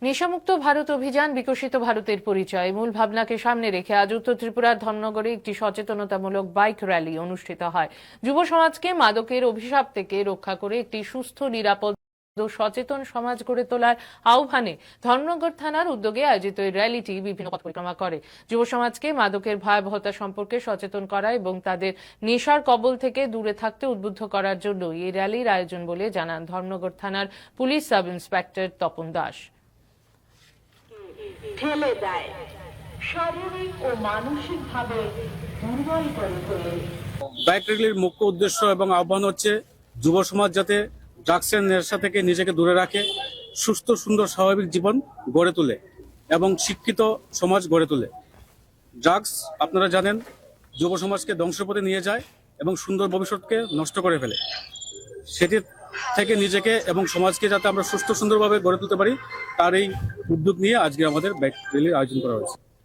নেশামুক্ত ভারত অভিযান বিকশিত ভারতের পরিচয় মূল ভাবনাকে সামনে রেখে আজ উত্তর ত্রিপুরার ধর্মনগরে একটি সচেতনতামূলক বাইক র্যালি অনুষ্ঠিত হয়। যুব সমাজকে মাদকের অভিশাপ থেকে রক্ষা করে একটি সুস্থ, নিরাপদ ও সচেতন সমাজ গড়ে তোলার আহ্বানে ধর্মনগর থানার উদ্যোগে আয়োজিত এই র্যালিটি বিভিন্ন পথ পরিক্রমা করে। যুব সমাজকে মাদকের ভয়াবহতা সম্পর্কে সচেতন করা এবং তাদের নেশার কবল থেকে দূরে থাকতে উদ্বুদ্ধ করার জন্য এই র্যালির আয়োজন বলে জানান ধর্মনগর থানার police sub inspector Tapan Das. ঠেলে দেয়, শারীরিক ও মানসিকভাবে দুর্বল করে তোলে। বাইক র্যালির মুখ্য উদ্দেশ্য এবং আহ্বান হচ্ছে যুব সমাজ যাতে ড্রাগসের নেশা থেকে নিজেকে দূরে রাখে, সুস্থ সুন্দর স্বাভাবিক জীবন গড়ে তোলে এবং শিক্ষিত সমাজ গড়ে তোলে। ড্রাগস আপনারা জানেন যুব সমাজকে ধ্বংসপথে নিয়ে যায় এবং সুন্দর ভবিষ্যৎকে নষ্ট করে ফেলে। সেটি থেকে নিজেকে এবং সমাজকে যাতে আমরা সুস্থ সুন্দরভাবে গড়ে তুলতে পারি তার এই উদ্যোগ নিয়ে আজকে আমাদের বাইক র্যালির আয়োজন করা হয়েছে।